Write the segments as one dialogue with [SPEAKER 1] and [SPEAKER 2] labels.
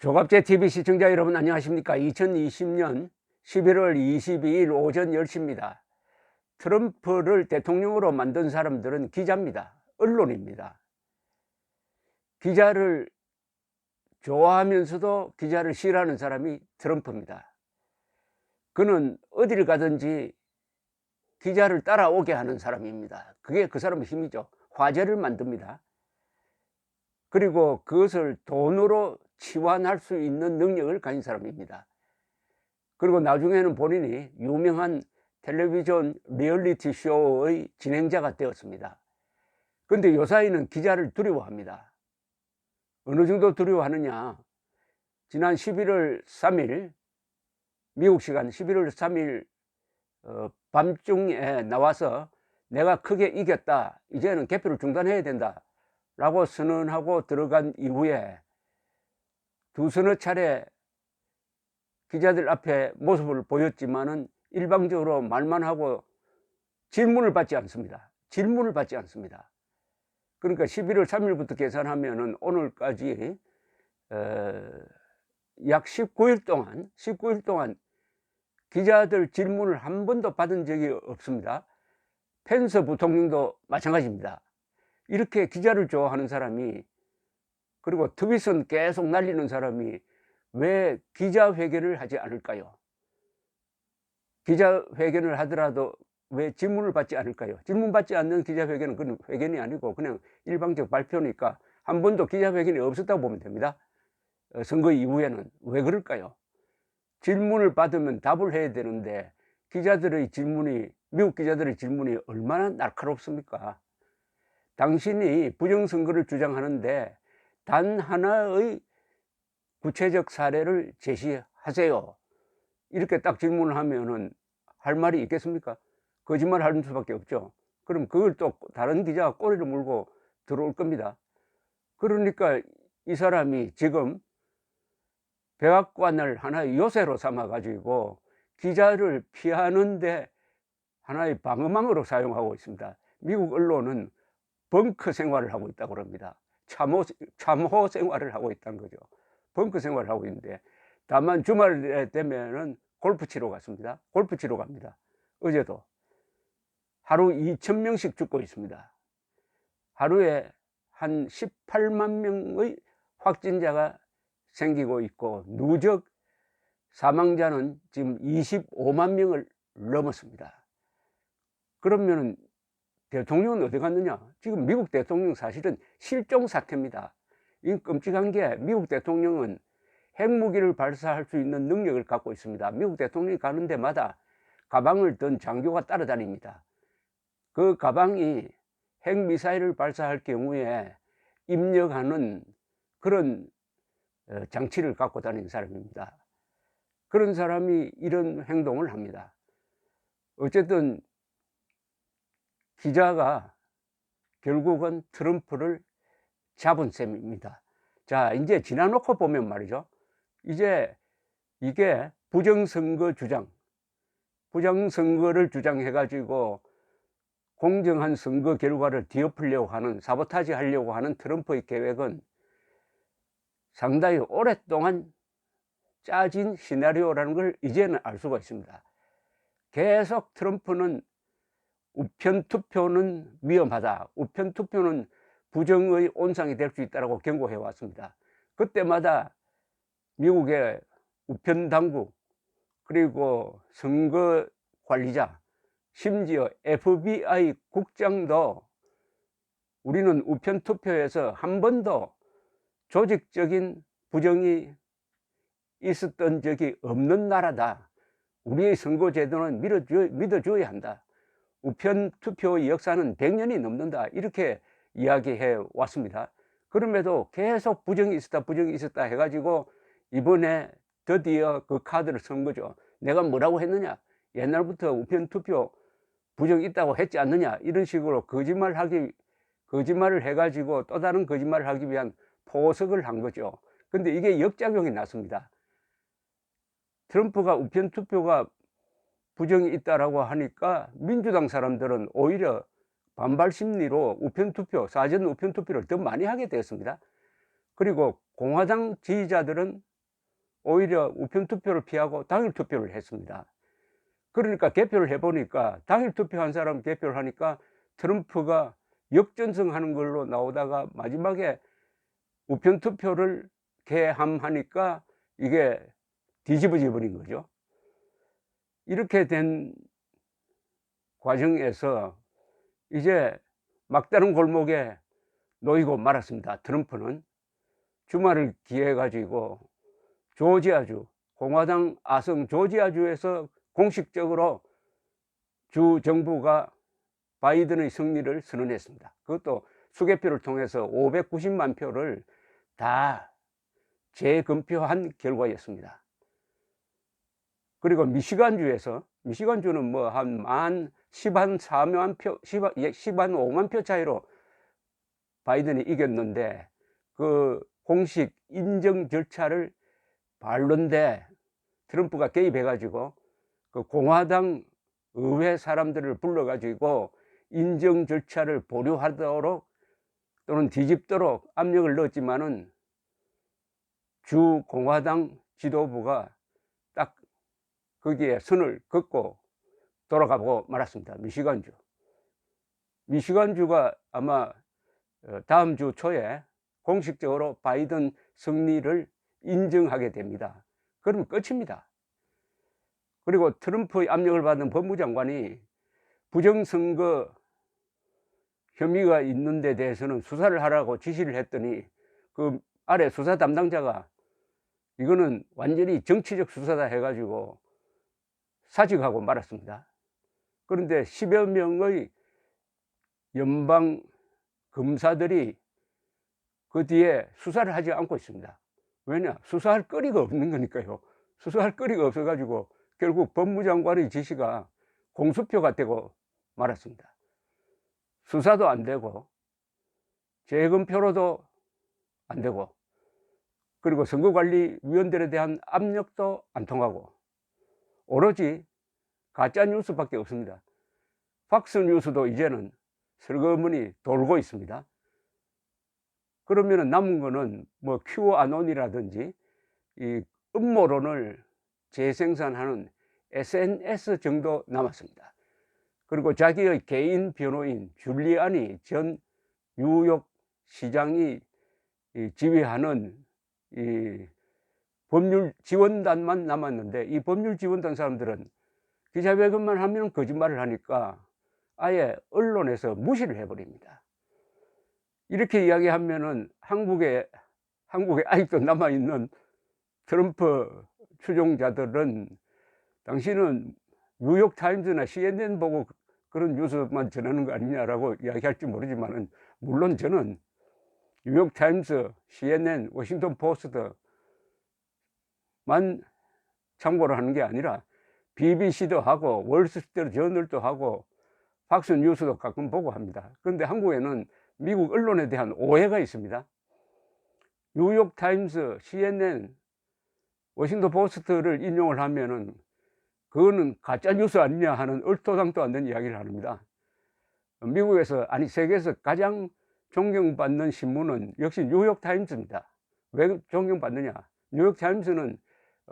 [SPEAKER 1] 조갑제 TV 시청자 여러분 안녕하십니까? 2020년 11월 22일 오전 10시입니다. 트럼프를 대통령으로 만든 사람들은 기자입니다. 언론입니다. 기자를 좋아하면서도 기자를 싫어하는 사람이 트럼프입니다. 그는 어디를 가든지 기자를 따라오게 하는 사람입니다. 그게 그 사람의 힘이죠. 화제를 만듭니다. 그리고 그것을 돈으로 치환할 수 있는 능력을 가진 사람입니다. 그리고 나중에는 본인이 유명한 텔레비전 리얼리티 쇼의 진행자가 되었습니다. 그런데 요사이는 기자를 두려워합니다. 어느 정도 두려워하느냐? 지난 11월 3일 미국 시간 11월 3일 밤중에 나와서 내가 크게 이겼다, 이제는 개표를 중단해야 된다 라고 선언하고 들어간 이후에 두서너 차례 기자들 앞에 모습을 보였지만은 일방적으로 말만 하고 질문을 받지 않습니다. 그러니까 11월 3일부터 계산하면은 오늘까지 약 19일 동안 기자들 질문을 한 번도 받은 적이 없습니다. 펜스 부통령도 마찬가지입니다. 이렇게 기자를 좋아하는 사람이, 그리고 트윗은 계속 날리는 사람이 왜 기자회견을 하지 않을까요? 기자회견을 하더라도 왜 질문을 받지 않을까요? 질문 받지 않는 기자회견은 그건 회견이 아니고 그냥 일방적 발표니까 한 번도 기자회견이 없었다고 보면 됩니다. 선거 이후에는. 왜 그럴까요? 질문을 받으면 답을 해야 되는데 미국 기자들의 질문이 얼마나 날카롭습니까? 당신이 부정선거를 주장하는데 단 하나의 구체적 사례를 제시하세요. 이렇게 딱 질문을 하면은 할 말이 있겠습니까? 거짓말 하는 수밖에 없죠. 그럼 그걸 또 다른 기자가 꼬리를 물고 들어올 겁니다. 그러니까 이 사람이 지금 백악관을 하나의 요새로 삼아 가지고 기자를 피하는데 하나의 방어망으로 사용하고 있습니다. 미국 언론은 벙커 생활을 하고 있다고 그럽니다. 참호 생활을 하고 있다는 거죠. 벙커 생활을 하고 있는데, 다만 주말에 되면은 골프 치러 갑니다. 어제도 하루 2,000명씩 죽고 있습니다. 하루에 한 18만 명의 확진자가 생기고 있고 누적 사망자는 지금 25만 명을 넘었습니다. 그러면 대통령은 어디 갔느냐? 지금 미국 대통령 사실은 실종 사태입니다. 이 끔찍한 게, 미국 대통령은 핵무기를 발사할 수 있는 능력을 갖고 있습니다. 미국 대통령이 가는 데마다 가방을 든 장교가 따라다닙니다. 그 가방이 핵미사일을 발사할 경우에 입력하는 그런 장치를 갖고 다니는 사람입니다. 그런 사람이 이런 행동을 합니다. 어쨌든 기자가 결국은 트럼프를 잡은 셈입니다. 자, 이제 지나놓고 보면 말이죠. 이제 이게 부정선거를 주장해가지고 공정한 선거 결과를 뒤엎으려고 하는, 사보타지 하려고 하는 트럼프의 계획은 상당히 오랫동안 짜진 시나리오라는 걸 이제는 알 수가 있습니다. 계속 트럼프는 우편 투표는 위험하다, 우편 투표는 부정의 온상이 될 수 있다고 경고해 왔습니다. 그때마다 미국의 우편 당국, 그리고 선거 관리자, 심지어 FBI 국장도 우리는 우편 투표에서 한 번도 조직적인 부정이 있었던 적이 없는 나라다, 우리의 선거제도는 믿어줘야 한다, 우편 투표의 역사는 100년이 넘는다, 이렇게 이야기해 왔습니다. 그럼에도 계속 부정이 있었다 해가지고 이번에 드디어 그 카드를 쓴 거죠. 내가 뭐라고 했느냐? 옛날부터 우편 투표 부정이 있다고 했지 않느냐? 이런 식으로 거짓말을 해가지고 또 다른 거짓말을 하기 위한 포석을 한 거죠. 근데 이게 역작용이 났습니다. 트럼프가 우편 투표가 부정이 있다라고 하니까 민주당 사람들은 오히려 반발 심리로 사전 우편 투표를 더 많이 하게 되었습니다. 그리고 공화당 지지자들은 오히려 우편 투표를 피하고 당일 투표를 했습니다. 그러니까 개표를 해보니까 당일 투표한 사람 개표를 하니까 트럼프가 역전승하는 걸로 나오다가 마지막에 우편 투표를 개함하니까 이게 뒤집어져 버린 거죠. 이렇게 된 과정에서 이제 막다른 골목에 놓이고 말았습니다. 트럼프는 주말을 기해 가지고 조지아주, 공화당 아성 조지아주에서 공식적으로 주 정부가 바이든의 승리를 선언했습니다. 그것도 수개표를 통해서 590만 표를 다 재검표한 결과였습니다. 그리고 미시간주는 뭐 한 14만 표, 15만 표 차이로 바이든이 이겼는데 그 공식 인정 절차를 밟는데 트럼프가 개입해 가지고 그 공화당 의회 사람들을 불러 가지고 인정 절차를 보류하도록 또는 뒤집도록 압력을 넣었지만은 주 공화당 지도부가 딱 거기에 선을 긋고 돌아가고 말았습니다. 미시간주가 아마 다음 주 초에 공식적으로 바이든 승리를 인정하게 됩니다. 그러면 끝입니다. 그리고 트럼프의 압력을 받은 법무장관이 부정선거 혐의가 있는 데 대해서는 수사를 하라고 지시를 했더니 그 아래 수사 담당자가 이거는 완전히 정치적 수사다 해가지고 사직하고 말았습니다. 그런데 10여 명의 연방 검사들이 그 뒤에 수사를 하지 않고 있습니다. 왜냐? 수사할 거리가 없는 거니까요. 수사할 거리가 없어가지고 결국 법무장관의 지시가 공수표가 되고 말았습니다. 수사도 안 되고 재검표로도 안 되고 그리고 선거관리위원들에 대한 압력도 안 통하고 오로지 가짜뉴스밖에 없습니다. 팍스뉴스도 이제는 슬그머니 돌고 있습니다. 그러면 남은 거는 뭐 QAnon이라든지 이 음모론을 재생산하는 SNS 정도 남았습니다. 그리고 자기의 개인 변호인 줄리아니 전 뉴욕 시장이 지휘하는 이 법률 지원단만 남았는데 이 법률 지원단 사람들은 기자회견만 하면 거짓말을 하니까 아예 언론에서 무시를 해버립니다. 이렇게 이야기하면은 한국에 아직도 남아있는 트럼프 추종자들은 당신은 뉴욕타임즈나 CNN 보고 그런 뉴스만 전하는 거 아니냐라고 이야기할지 모르지만은 물론 저는 뉴욕타임스, CNN, 워싱턴 포스트만 참고를 하는 게 아니라 BBC도 하고 월스트리트 저널도 하고 팍스뉴스도 가끔 보고 합니다. 그런데 한국에는 미국 언론에 대한 오해가 있습니다. 뉴욕타임스, CNN, 워싱턴 포스트를 인용을 하면은 그거는 가짜뉴스 아니냐 하는 얼토당토 안 되는 이야기를 합니다. 미국에서 아니 세계에서 가장 존경받는 신문은 역시 뉴욕타임스입니다. 왜 존경받느냐? 뉴욕타임스는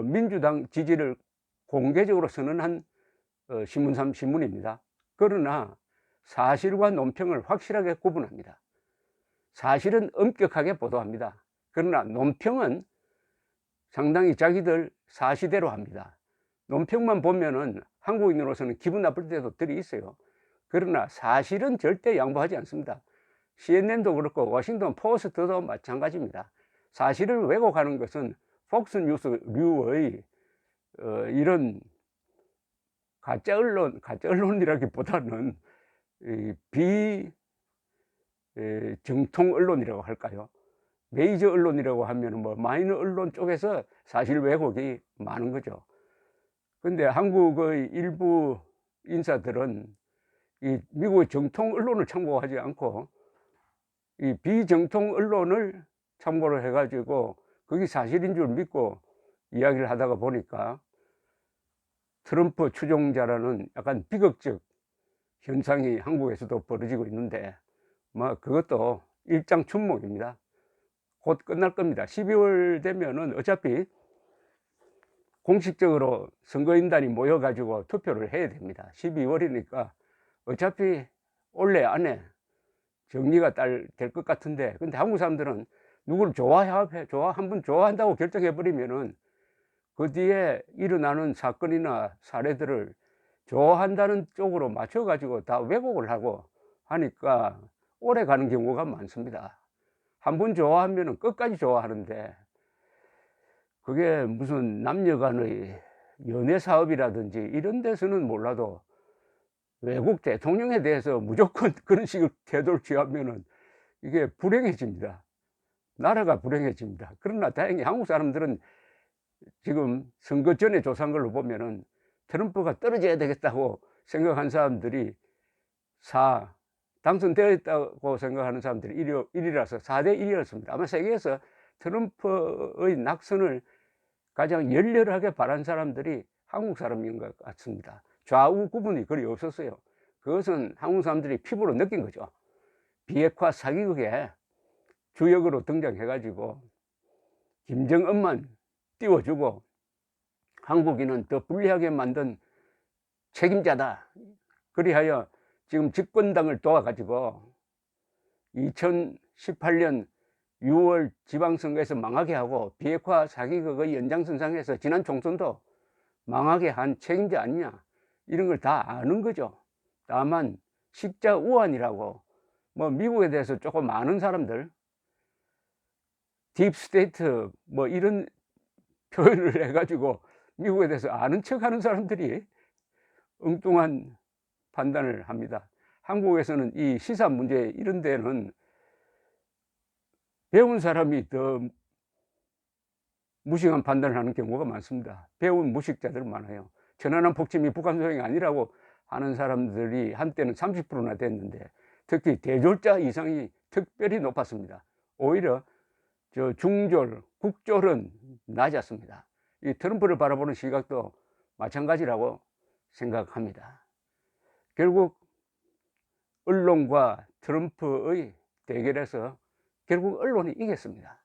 [SPEAKER 1] 민주당 지지를 공개적으로 선언한 신문입니다. 그러나 사실과 논평을 확실하게 구분합니다. 사실은 엄격하게 보도합니다. 그러나 논평은 상당히 자기들 사시대로 합니다. 논평만 보면은 한국인으로서는 기분 나쁠 때도 들이 있어요. 그러나 사실은 절대 양보하지 않습니다. CNN도 그렇고 워싱턴 포스트도 마찬가지입니다. 사실을 왜곡하는 것은 폭스뉴스류의 이런 가짜 언론이라기보다는 정통 언론이라고 할까요? 메이저 언론이라고 하면 뭐 마이너 언론 쪽에서 사실 왜곡이 많은 거죠. 근데 한국의 일부 인사들은 이 미국의 정통 언론을 참고하지 않고 이 비정통 언론을 참고로 해가지고 그게 사실인 줄 믿고 이야기를 하다가 보니까 트럼프 추종자라는 약간 비극적 현상이 한국에서도 벌어지고 있는데 뭐 그것도 일장춘몽입니다. 곧 끝날 겁니다. 12월 되면은 어차피 공식적으로 선거인단이 모여가지고 투표를 해야 됩니다. 12월이니까 어차피 올해 안에 정리가 될 것 같은데, 근데 한국 사람들은 누구를 한번 좋아한다고 결정해 버리면은 그 뒤에 일어나는 사건이나 사례들을 좋아한다는 쪽으로 맞춰 가지고 다 왜곡을 하고 하니까 오래 가는 경우가 많습니다. 한번 좋아하면은 끝까지 좋아하는데, 그게 무슨 남녀 간의 연애 사업이라든지 이런 데서는 몰라도 외국 대통령에 대해서 무조건 그런 식의 태도를 취하면은 이게 불행해집니다. 나라가 불행해집니다. 그러나 다행히 한국 사람들은 지금 선거 전에 조사한 걸로 보면은 트럼프가 떨어져야 되겠다고 생각한 사람들이 4, 당선되었다고 생각하는 사람들이 1이라서 4대 1이었습니다. 아마 세계에서 트럼프의 낙선을 가장 열렬하게 바란 사람들이 한국 사람인 것 같습니다. 좌우 구분이 거의 없었어요. 그것은 한국 사람들이 피부로 느낀 거죠. 비핵화 사기극에 주역으로 등장해가지고 김정은만 띄워주고 한국인은 더 불리하게 만든 책임자다. 그리하여 지금 집권당을 도와가지고 2018년 6월 지방선거에서 망하게 하고 비핵화 사기극의 연장선상에서 지난 총선도 망하게 한 책임자 아니냐, 이런 걸 다 아는 거죠. 다만 식자우환이라고 뭐 미국에 대해서 조금 아는 사람들, 딥스테이트 뭐 이런 표현을 해가지고 미국에 대해서 아는 척하는 사람들이 엉뚱한 판단을 합니다. 한국에서는 이 시사 문제 이런 데는 배운 사람이 더 무식한 판단을 하는 경우가 많습니다. 배운 무식자들 많아요. 천안함 폭침이 북한 소행이 아니라고 하는 사람들이 한때는 30%나 됐는데, 특히 대졸자 이상이 특별히 높았습니다. 오히려 저 중졸, 국졸은 낮았습니다. 이 트럼프를 바라보는 시각도 마찬가지라고 생각합니다. 결국 언론과 트럼프의 대결에서 결국 언론이 이겼습니다.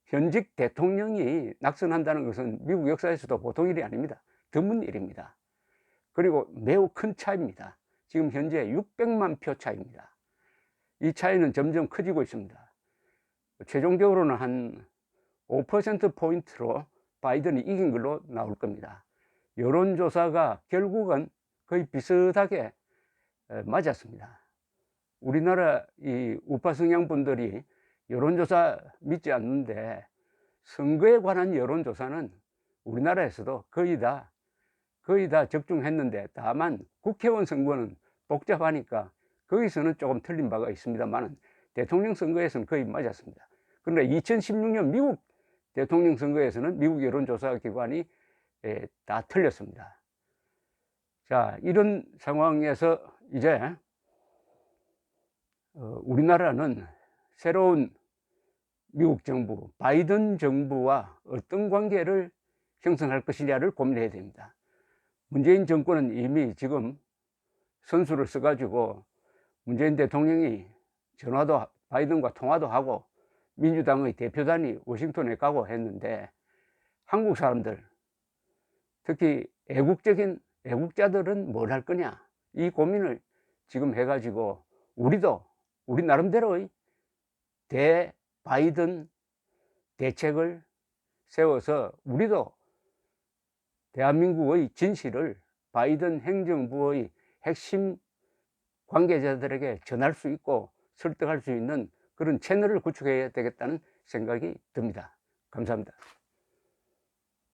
[SPEAKER 1] 현직 대통령이 낙선한다는 것은 미국 역사에서도 보통 일이 아닙니다. 드문 일입니다. 그리고 매우 큰 차이입니다. 지금 현재 600만 표 차이입니다. 이 차이는 점점 커지고 있습니다. 최종적으로는 한 5%포인트로 바이든이 이긴 걸로 나올 겁니다. 여론조사가 결국은 거의 비슷하게 맞았습니다. 우리나라 이 우파 성향 분들이 여론조사 믿지 않는데, 선거에 관한 여론조사는 우리나라에서도 거의 다 적중했는데, 다만 국회의원 선거는 복잡하니까 거기서는 조금 틀린 바가 있습니다만 대통령 선거에서는 거의 맞았습니다. 그런데 2016년 미국 대통령 선거에서는 미국 여론조사 기관이 다 틀렸습니다. 자, 이런 상황에서 이제 우리나라는 새로운 미국 정부, 바이든 정부와 어떤 관계를 형성할 것이냐를 고민해야 됩니다. 문재인 정권은 이미 지금 선수를 써가지고 문재인 대통령이 전화도 바이든과 통화도 하고 민주당의 대표단이 워싱턴에 가고 했는데, 한국 사람들, 특히 애국자들은 뭘 할 거냐, 이 고민을 지금 해가지고 우리 나름대로의 바이든 대책을 세워서 우리도 대한민국의 진실을 바이든 행정부의 핵심 관계자들에게 전할 수 있고 설득할 수 있는 그런 채널을 구축해야 되겠다는 생각이 듭니다. 감사합니다.